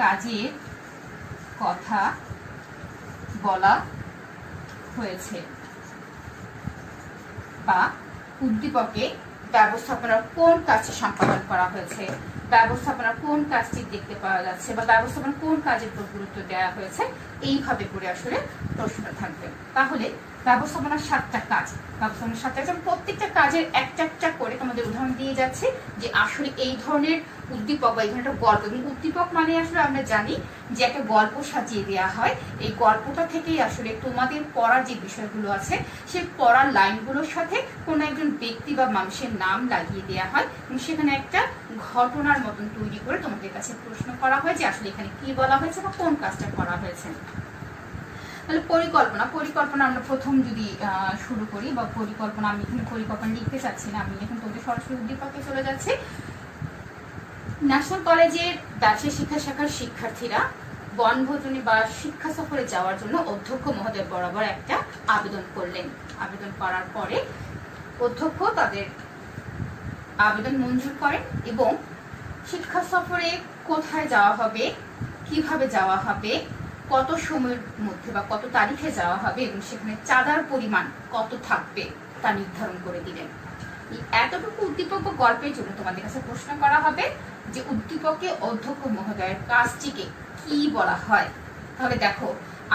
কাজের কথা বলা হয়েছে, বা উদ্দীপকে ব্যবস্থাপনার কোন কাজটি সম্পাদন করা হয়েছে, ব্যবস্থাপনার কোন কাজটি দেখতে পাওয়া যাচ্ছে, বা ব্যবস্থাপনার কোন কাজের উপর গুরুত্ব দেওয়া হয়েছে, এইভাবে করে আসলে প্রশ্নটা থাকবে। তাহলে ব্যবস্থাপনার 7টা কাজ, ব্যবস্থাপনার 7টা কাজ, প্রত্যেকটা কাজের একটা একটা করে তোমাদের উদাহরণ দিয়ে যাচ্ছে যে আসলে এই ধরনের উদ্দীপক বা এই ধরনের গল্প, এবং উদ্দীপক মানে আসলে আমরা জানি যে একটা গল্প সাজিয়ে দেওয়া হয়। এই গল্পটা থেকেই আসলে তোমাদের পড়ার যে বিষয়গুলো আছে সেই পড়ার লাইনগুলোর সাথে কোনো একজন ব্যক্তি বা মানুষের নাম লাগিয়ে দেওয়া হয় এবং সেখানে একটা ঘটনার মতন তৈরি করে তোমাদের কাছে প্রশ্ন করা হয় যে আসলে এখানে কি বলা হয়েছে বা কোন কাজটা করা হয়েছে। তাহলে পরিকল্পনা আমরা প্রথম যদি শুরু করি, বা পরিকল্পনা, আমি এখানে পরিকল্পনা লিখতে চাচ্ছি না, আমি এখন তোমাদের সরাসরি উদ্দীপকে চলে যাচ্ছি। ন্যাশনাল কলেজের ব্যবসায় শিক্ষা শাখার শিক্ষার্থীরা বনভোজনে বা শিক্ষা সফরে যাওয়ার জন্য অধ্যক্ষ মহোদয় বরাবর একটা আবেদন করলেন। আবেদন করার পরে অধ্যক্ষ তাদের আবেদন মঞ্জুর করেন এবং শিক্ষা সফরে কোথায় যাওয়া হবে, কিভাবে যাওয়া হবে, কত সময়ের মধ্যে বা কত তারিখে যাওয়া হবে এবং সেখানে চাঁদার পরিমাণ কত থাকবে তা নির্ধারণ করে দিলেন। এতটুকু উদ্দীপক বা গল্পের জন্য তোমাদের কাছে প্রশ্ন করা হবে যে উদ্দীপকে অধ্যক্ষ মহোদয়ের কাজটিকে কি বলা হয়। তাহলে দেখো,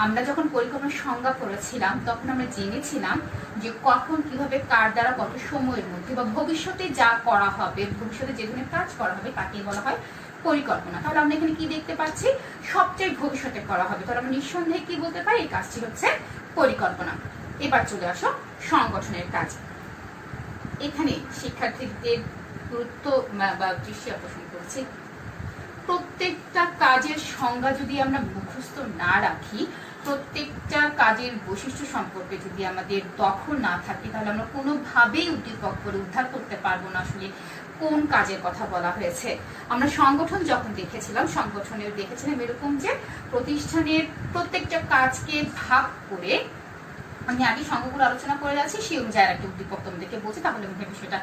আমরা যখন পরিকল্পনার সংজ্ঞা করেছিলাম তখন আমরা জেনেছিলাম যে কখন, কিভাবে, কার দ্বারা, কত সময়ের মধ্যে, বা ভবিষ্যতে যা করা হবে, ভবিষ্যতে যে ধরনের কাজ করা হবে তাকে বলা হয় পরিকল্পনা। তাহলে আমরা এখানে কি দেখতে পাচ্ছি? সবচেয়ে ভবিষ্যতে করা হবে, তাহলে আমরা নিঃসন্দেহে কি বলতে পারি? এই কাজটি হচ্ছে পরিকল্পনা। এবার চলে আসো সংগঠনের কাজ। এখানে শিক্ষার্থীদের গুরুত্ব বা দৃষ্টি আকর্ষণ করছি, প্রত্যেকটা কাজের সংজ্ঞা যদি আমরা মুখস্থ না রাখি, প্রত্যেকটা কাজের বৈশিষ্ট্য সম্পর্কে যদি আমাদের দখল না থাকে, তাহলে আমরা কোনোভাবেই উদ্দীপক করে উদ্ধার করতে পারবো না আসলে কোন কাজের কথা বলা হয়েছে। আমরা সংগঠন যখন দেখেছিলাম এরকম যে প্রতিষ্ঠানের প্রত্যেকটা কাজকে ভাগ করে, আমি আগে সংঘগুলো আলোচনা করে যাচ্ছি, সেই অনুযায়ী একটা উদ্দীপক তোমাদেরকে বলছি, তাহলে বিষয়টা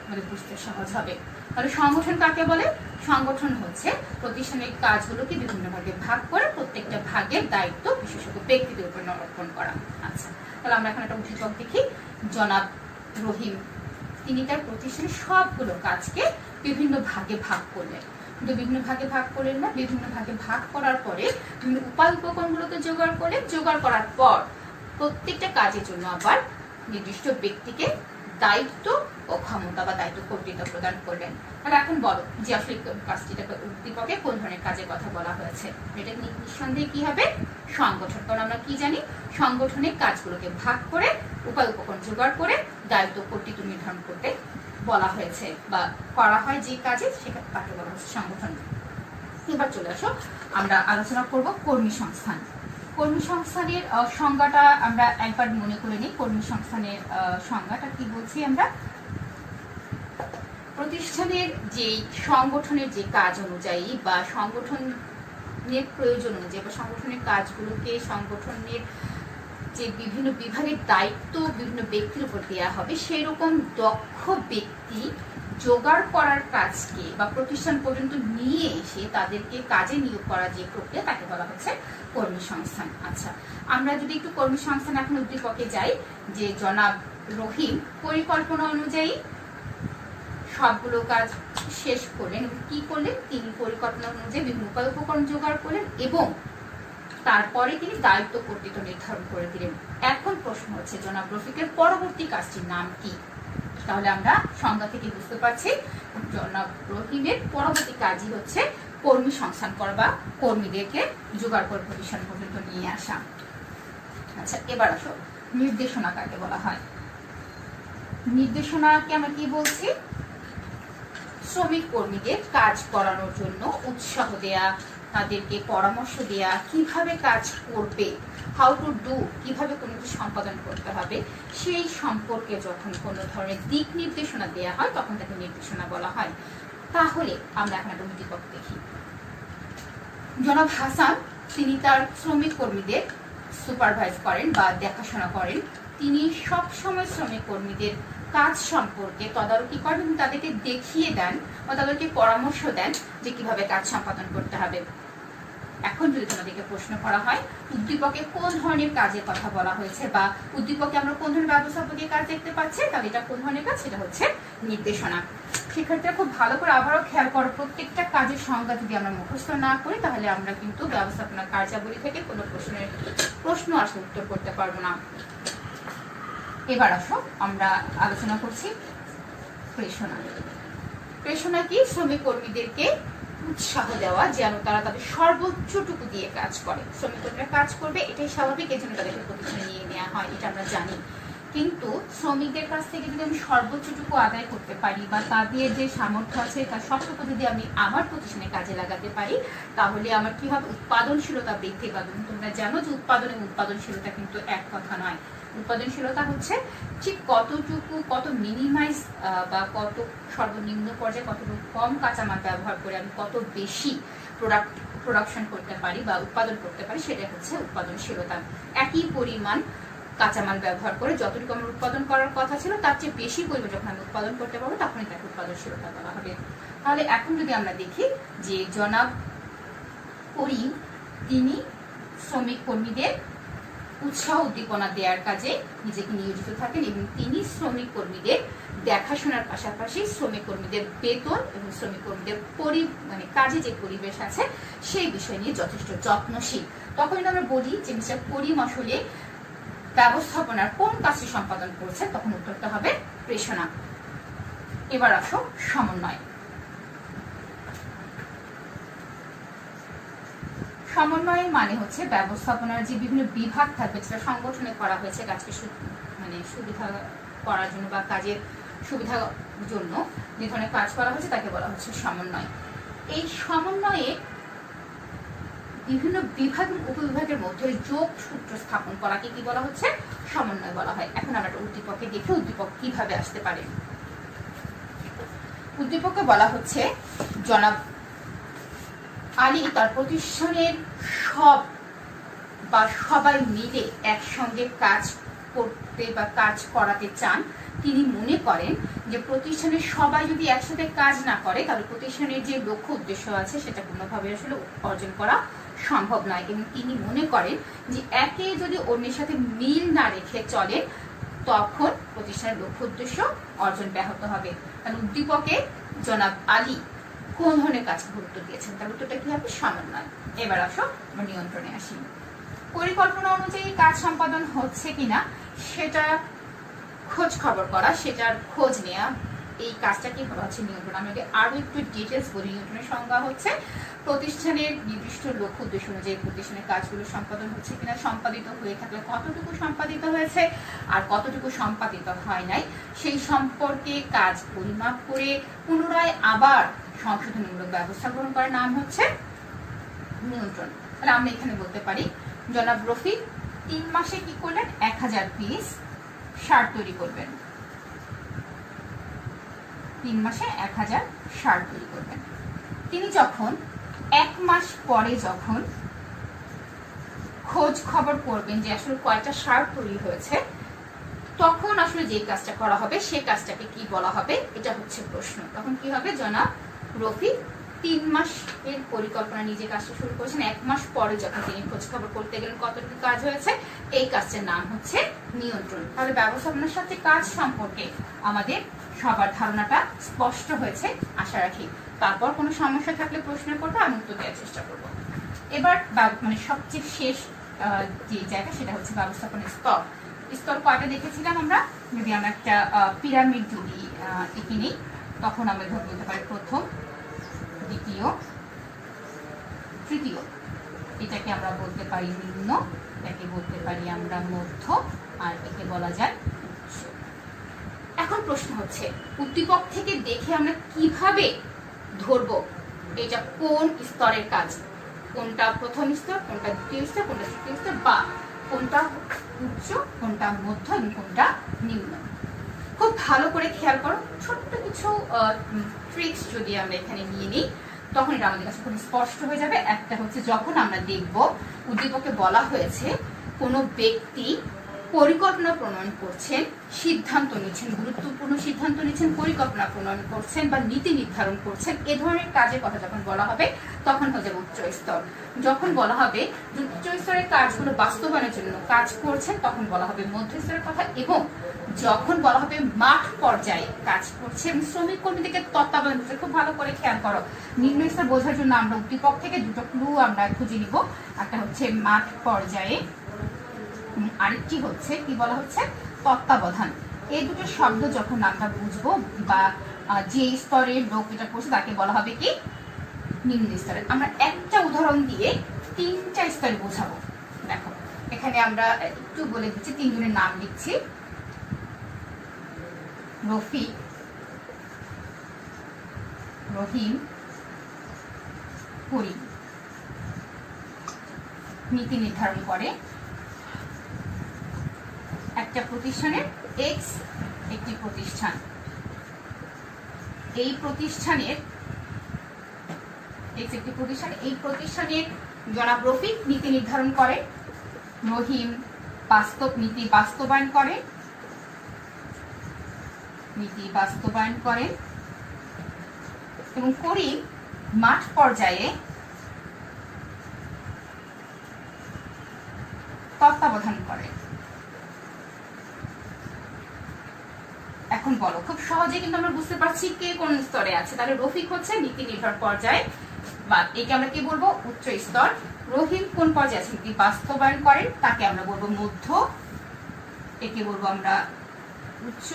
আমাদের বুঝতে সহজ হবে। তাহলে সংগঠন কাকে বলে? সংগঠন হচ্ছে প্রতিষ্ঠানের কাজগুলোকে বিভিন্ন ভাগে ভাগ করে প্রত্যেকটা ভাগের দায়িত্ব বিশেষজ্ঞ ব্যক্তিদের উপর অর্পণ করা। আচ্ছা, তাহলে আমরা এখন একটা উদ্দীপক দেখি। জনাব রহিম তিনি তার প্রতিষ্ঠানের সবগুলো কাজকে বিভিন্ন ভাগে ভাগ করলেন, কিন্তু বিভিন্ন ভাগে ভাগ করলেন না, বিভিন্ন ভাগে ভাগ করার পরে বিভিন্ন উপায় উপকরণগুলোকে জোগাড় করার পর প্রত্যেকটা কাজের জন্য আবার নির্দিষ্ট ব্যক্তিকে দায়িত্ব ও ক্ষমতা বা দায়িত্ব কর্তৃত্ব প্রদান করলেন। তাহলে এখন বলো যে আসলে কাজটিতে উদ্দীপকে কোন ধরনের কাজের কথা বলা হয়েছে? এটা নিঃসন্দেহে কি হবে? সংগঠন। কারণ আমরা কি জানি, সংগঠনের কাজগুলোকে ভাগ করে উপায় উপকরণ জোগাড় করে দায়িত্ব কর্তৃত্ব নির্ধারণ করতে বলা হয়েছে বা করা হয় যে কাজে, সেখানে তাকে বলা হচ্ছে সংগঠন। এবার চলে আসো, আমরা আলোচনা করব কর্মী সংস্থান। কর্মী সংস্থানের সংজ্ঞাটা আমরা একবার মনে করে নিই। কর্মী সংস্থানের সংজ্ঞাটা কি বলছি আমরা? প্রতিষ্ঠানের যে সংগঠনের যে কাজ অনুযায়ী বা সংগঠনের প্রয়োজন অনুযায়ী বা সংগঠনের কাজগুলোকে সংগঠনের যে বিভিন্ন বিভাগের দায়িত্ব বিভিন্ন ব্যক্তির উপর দেওয়া হবে, সেই রকম দক্ষ ব্যক্তি জোগাড় করার কাজকে বা প্রতিষ্ঠান পর্যন্ত নিয়ে এসে তাদেরকে কাজে নিয়োগ করা যে প্রক্রিয়া, তাকে বলা হচ্ছে কর্মী সংস্থান। আচ্ছা, আমরা যদি একটু কর্মী সংস্থান এখন উদ্দীপকে যাই, যে জনাব রহিম পরিকল্পনা অনুযায়ী সবগুলো কাজ শেষ করলেন এবং কি করলেন, তিনি পরিকল্পনা অনুযায়ী বিভিন্ন উপায় উপকরণ জোগাড় করলেন এবং তারপরে তিনি দায়িত্ব কর্তৃত্ব নির্ধারণ করে দিলেন। এখন প্রশ্ন হচ্ছে জনাব রফিকের পরবর্তী কাজটির নাম কি? তাহলে আমরা সংজ্ঞা থেকে বুঝতে পারছি জনাব রহিমের পরবর্তী কাজই হচ্ছে কর্মী সংস্থান করা বা কর্মীদেরকে জোগাড় করে প্রতিষ্ঠান পর্যন্ত নিয়ে আসা। আচ্ছা, এবার আসো নির্দেশনা কাকে বলা হয়। নির্দেশনাকে আমরা কি বলছি? শ্রমিক কর্মীদের কাজ করানোর জন্য উৎসাহ দেয়া, তাদেরকে পরামর্শ দেয়া, কিভাবে কাজ করবে, হাউ টু ডু, কিভাবে কোনো কিছু সম্পাদন করতে হবে সেই সম্পর্কে যখন কোনো ধরনের দিক নির্দেশনা দেয়া হয় তখন তাকে নির্দেশনা বলা হয়। তাহলে আমরা এখন একটা উদ্দীপক দেখি। জনাব হাসান তিনি তার শ্রমিক কর্মীদের সুপারভাইজ করেন বা দেখাশোনা করেন। তিনি সব সময় শ্রমিক কর্মীদের কাজ সম্পর্কে তদারকি করেন এবং তাদেরকে দেখিয়ে দেন বা তাদেরকে পরামর্শ দেন যে কিভাবে কাজ সম্পাদন করতে হবে। এখন যদি তোমাদেরকে প্রশ্ন করা হয় উদ্দীপকে কোন ধরনের কাজের কথা বলা হয়েছে বা উদ্দীপকে আমরা কোন ধরনের ব্যবস্থাপকীয় কাজ দেখতে পাচ্ছি, তাহলে এটা কোন ধরনের কাজ? সেটা হচ্ছে নির্দেশনা। শিক্ষার্থীরা খুব ভালো করে আবারও খেয়াল করো, প্রত্যেকটা কাজের সংজ্ঞা যদি আমরা মুখস্থ না করি তাহলে আমরা কিন্তু ব্যবস্থাপনা কার্যাবলী থেকে কোনো প্রশ্ন আসলে উত্তর করতে পারবো না। এবার আসো আমরা আলোচনা করছি প্রেষণা। প্রেষণা কি? শ্রমিক কর্মীদেরকে উৎসাহ দেওয়া যেন তারা তাদের সর্বোচ্চটুকু দিয়ে কাজ করে। শ্রমিক কর্মীরা কাজ করবে এটাই স্বাভাবিক, এই জন্য তাদেরকে প্রতিষ্ঠানে নিয়ে নেওয়া হয়, এটা আমরা জানি। কিন্তু শ্রমিকদের কাছ থেকে যদি আমি সর্বোচ্চটুকু আদায় করতে পারি বা তাদের যে সামর্থ্য আছে তার সবটুকু যদি আমি আমার প্রতিষ্ঠানে কাজে লাগাতে পারি তাহলে আমার কি হবে? উৎপাদনশীলতা বৃদ্ধি পাবে। তোমরা জানো যে উৎপাদন এবং উৎপাদনশীলতা কিন্তু এক কথা নয়। উৎপাদনশীলতা হচ্ছে ঠিক কতটুকু, কত মিনিমাইজ বা কত সর্বনিম্ন পর্যায়ে কতটুকু কম কাঁচামাল ব্যবহার করে আমি কত বেশি প্রোডাকশন করতে পারি বা উৎপাদন করতে পারি, সেটা হচ্ছে উৎপাদনশীলতা। একই পরিমাণ কাঁচামাল ব্যবহার করে যতটুকু আমার উৎপাদন করার কথা ছিল তার চেয়ে বেশি পরিমাণ যখন আমি উৎপাদন করতে পারবো তখনই তাকে উৎপাদনশীলতা বলা হবে। তাহলে এখন যদি আমরা দেখি যে জনাব করিম তিনি শ্রমিক কর্মীদের উৎসাহ উদ্দীপনা দেওয়ার কাজে নিজেকে নিয়োজিত থাকেন এবং তিনি শ্রমিক কর্মীদের দেখাশোনার পাশাপাশি শ্রমিক কর্মীদের বেতন এবং শ্রমিক কর্মীদের কাজে যে পরিবেশ আছে সেই বিষয় নিয়ে যথেষ্ট যত্নশীল। তখন আমরা বলি যে মিস্টার করিম আসলে ব্যবস্থাপনার কোন কাজটি সম্পাদন করছে, তখন উত্তরটা হবে প্রেষণা। এবার আসো সমন্বয়। সমন্বয়ের মানে হচ্ছে ব্যবস্থাপনার যে বিভিন্ন বিভাগ থাকবে যেটা সংগঠনে করা হয়েছে কাজকে সুবিধা করার জন্য বা কাজের সুবিধার জন্য যে ধরনের কাজ করা হয়েছে তাকে বলা হচ্ছে সমন্বয়। এই সমন্বয়ে বিভিন্ন বিভাগ উপবিভাগের মধ্যে যোগ সূত্র স্থাপন করাকে কি বলা হচ্ছে? সমন্বয় বলা হয়। এখন আমরা একটা উদ্দীপকে দেখি উদ্দীপক কিভাবে আসতে পারে। উদ্দীপকে বলা হচ্ছে জনাব আলী তার প্রতিষ্ঠানের সবাই মিলে একসঙ্গে কাজ করতে বা কাজ করাতে চান। তিনি মনে করেন যে প্রতিষ্ঠানের সবাই যদি একসাথে কাজ না করে তাহলে প্রতিষ্ঠানের যে লক্ষ্য উদ্দেশ্য আছে সেটা কোনোভাবে আসলে অর্জন করা সম্ভব নয় এবং তিনি মনে করেন যে একে যদি অন্যের সাথে মিল না রেখে চলে তখন প্রতিষ্ঠানের লক্ষ্য উদ্দেশ্য অর্জন ব্যাহত হবে। তাহলে উদ্দীপকে জনাব আলী কোন ধরনের কাজকে গুরুত্ব দিয়েছেন? তার উত্তরটা কি হবে? সমন্বয়। এবার আসো আমরা নিয়ন্ত্রণে আসি। পরিকল্পনা অনুযায়ী কাজ সম্পাদন হচ্ছে কিনা সেটা খোঁজ খবর করা, সেটার খোঁজ নেওয়া, এই কাজটা কি বলা হচ্ছে নিয়ন্ত্রণ। আমি আরো একটু ডিটেলস বলি। নিয়ন্ত্রণের সংজ্ঞা হচ্ছে প্রতিষ্ঠানের নির্দিষ্ট লক্ষ্য উদ্দেশ্য অনুযায়ী প্রতিষ্ঠানের কাজগুলো সম্পাদন হচ্ছে কিনা, সম্পাদিত হয়ে থাকলে কতটুকু সম্পাদিত হয়েছে আর কতটুকু সম্পাদিত হয় নাই সেই সম্পর্কে কাজ পরিমাপ করে পুনরায় আবার সংশোধনমূলক ব্যবস্থা গ্রহণ করার নাম হচ্ছে নিয়ন্ত্রণ। তাহলে আমরা এখানে বলতে পারি জনাব রফিক 3 মাসে কি করলেন? 1000 পিস শার্ট তৈরি করবেন। 3 মাসে 1000 শার্ট তৈরি করবেন। তিনি যখন 1 মাস পরে যখন খোঁজ খবর করবেন যে আসলে কয়টা শার্ট তৈরি হয়েছে তখন আসলে যে কাজটা করা হবে সেই কাজটাকে কি বলা হবে, এটা হচ্ছে প্রশ্ন। তখন কি হবে? জনাব রফিক 3 মাসের পরিকল্পনা নিজে কাজটা শুরু করেছেন, 1 মাস পরে যখন তিনি খোঁজ খবর করতে গেলেন কতটুকু কাজ হয়েছে, এই কাজটার নাম হচ্ছে নিয়ন্ত্রণ। তাহলে ব্যবস্থাপনার সাথে কাজ সম্পর্কে আমাদের সবার ধারণাটা স্পষ্ট হয়েছে আশা রাখি। তারপর কোনো সমস্যা থাকলে প্রশ্ন করবো, আমি উত্তর দেওয়ার চেষ্টা করব। এবার মানে সবচেয়ে শেষ যে জায়গা সেটা হচ্ছে ব্যবস্থাপনার স্তর। স্তর কয়টা দেখেছিলাম আমরা? যদি আমরা একটা পিরামিড যদি এঁকে নিই, তখন আমরা ধরে বলতে পারি প্রথম, দ্বিতীয়, তৃতীয়। এটাকে আমরা বলতে পারি নিম্ন, এটাকে বলতে পারি আমরা মধ্য, আর একে বলা যায় উচ্চ। এখন প্রশ্ন হচ্ছে, উদ্দীপক থেকে দেখে আমরা কিভাবে ধরবো এটা কোন স্তরের কাজ, কোনটা প্রথম স্তর, কোনটা দ্বিতীয় স্তর, কোনটা তৃতীয় স্তর, বা কোনটা উচ্চ, কোনটা মধ্য এবং কোনটা নিম্ন। খুব ভালো করে খেয়াল করো, ছোট্ট কিছু ট্রিক্স যদি আমরা এখানে নিয়ে নিই, তখন এটা আমাদের কাছে খুব স্পষ্ট হয়ে যাবে। একটা হচ্ছে, যখন আমরা দেখব উদ্দীপকে বলা হয়েছে কোনো ব্যক্তি পরিকল্পনা প্রণয়ন করছেন, সিদ্ধান্ত নিচ্ছেন, গুরুত্বপূর্ণ সিদ্ধান্ত নিচ্ছেন, পরিকল্পনা প্রণয়ন করছেন বা নীতি নির্ধারণ করছেন, এ ধরনের কাজের কথা যখন বলা হবে তখন হয়ে যাবে উচ্চ স্তর। যখন বলা হবে যে উচ্চ স্তরের কাজগুলো বাস্তবায়নের জন্য কাজ করছেন, তখন বলা হবে মধ্য স্তরের কথা। এবং যখন বলা হবে মাঠ পর্যায়ে কাজ করছেন, শ্রমিক কর্মীদেরকে তত্ত্বাবধান করছে, খুব ভালো করে খেয়াল করো। নিম্ন স্তর বোঝার জন্য আমরা উদ্দীপক থেকে দুটো ক্লু আমরা খুঁজে নিব। একটা হচ্ছে মাঠ পর্যায়ে, আরেকটি হচ্ছে কি বলা হচ্ছে, তত্ত্বাবধান। এই দুটো শব্দ যখন আমরা বুঝবো বা যে স্তরের লোক এটা করছে তাকে বলা হবে কি নিম্ন স্তরে। আমরা একটা উদাহরণ দিয়ে 3টা স্তরে বোঝাবো। দেখো এখানে আমরা একটু বলে দিচ্ছি, 3 জনের নাম লিখছি। রফিক, রহিম, করিম। নীতি নির্ধারণ করে একটা প্রতিষ্ঠানের এক্স একটি প্রতিষ্ঠান, এই প্রতিষ্ঠানের এক্স একটি প্রতিষ্ঠান, এই প্রতিষ্ঠানের জনাব রফিক নীতি নির্ধারণ করে, রহিম নীতি বাস্তবায়ন করে, নীতি বাস্তবায়ন করে, এবং করিম মাঠ পর্যায়ে তত্ত্বাবধান করে। এখন বলো, খুব সহজে কিন্তু আমরা বুঝতে পারছি কে কোন স্তরে আছে। তাহলে রফিক হচ্ছে নীতি নির্ধারণ পর্যায়ে, বা একে আমরা কি বলবো উচ্চ স্তর। রহিম কোন পর্যায়ে আছে, নীতি বাস্তবায়ন করেন, তাকে আমরা বলবো মধ্য, একে বলবো আমরা উচ্চ,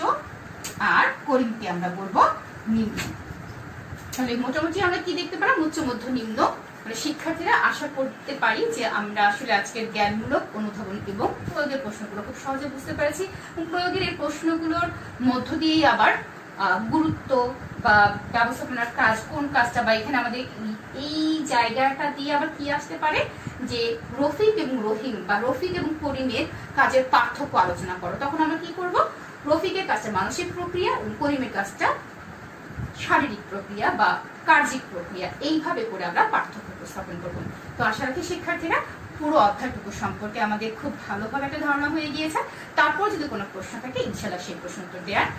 আর করিমকে আমরা বলবো নিম্ন। তাহলে মোটামুটি আমরা কি দেখতে পেলাম, উচ্চ, মধ্য, নিম্ন। মানে শিক্ষার্থীরা আশা করতে পারি যে আমরা আসলে আজকের জ্ঞানমূলক, অনুধাবন এবং প্রয়োগের প্রশ্নগুলো খুব সহজে বুঝতে পেরেছি। প্রয়োগের এই প্রশ্নগুলোর মধ্য দিয়েই আবার গুরুত্ব বা ব্যবস্থাপনার কাজ, কোন কাজটা, বা এখানে আমাদের এই জায়গাটা দিয়ে আবার কি আসতে পারে যে রফিক এবং রহিম বা রফিক এবং করিমের কাজের পার্থক্য আলোচনা করো। তখন আমরা কি করব, রফিকের কাজটা মানসিক প্রক্রিয়া এবং করিমের কাজটা শারীরিক প্রক্রিয়া বা কার্যিক প্রক্রিয়া, এইভাবে করে আমরা পার্থক্য উপস্থাপন করব। তো আশা রাখি শিক্ষার্থীরা পুরো অধ্যায়টুকু সম্পর্কে আমাদের খুব ভালোভাবে একটা ধারণা হয়ে গিয়েছে। তারপর যদি কোনো প্রশ্ন থাকে ইনশাআল্লাহ সেই প্রশ্ন উত্তর দেওয়ার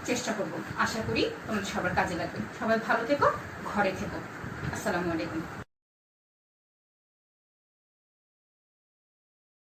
চেষ্টা করব। আশা করি তোমাদের সবার কাজে লাগবে। সবাই ভালো থেকো, ঘরে থেকো। আসসালামু আলাইকুম।